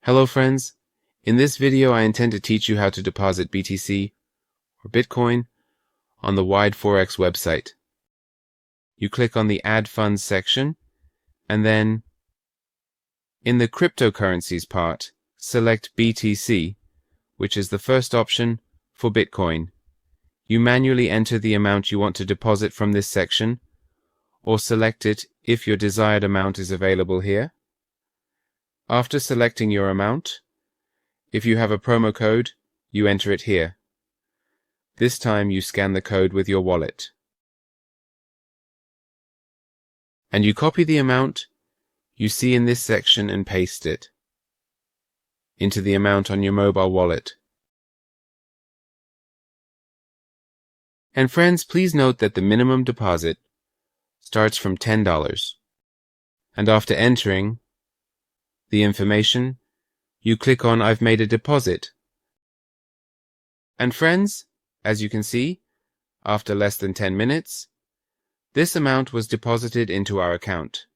Hello friends, in this video I intend to teach you how to deposit BTC or Bitcoin on the Videforex website. You click on the Add Funds section and then in the cryptocurrencies part select BTC, which is the first option for Bitcoin. You manually enter the amount you want to deposit from this section or select it if your desired amount is available here. After selecting your amount, if you have a promo code, you enter it here. This time you scan the code with your wallet. And you copy the amount you see in this section and paste it into the amount on your mobile wallet. And friends, please note that the minimum deposit starts from $10. And after entering the information, you click on I've made a deposit. And friends, as you can see, after less than 10 minutes, this amount was deposited into our account.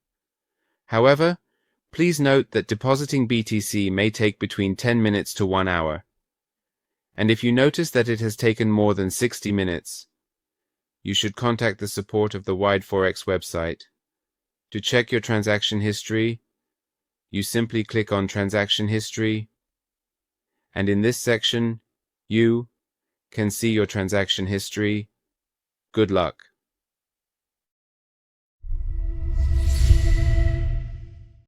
However, please note that depositing BTC may take between 10 minutes to 1 hour. And if you notice that it has taken more than 60 minutes, you should contact the support of the Videforex website. To check your transaction history, you simply click on Transaction History, and in this section, you can see your transaction history. Good luck.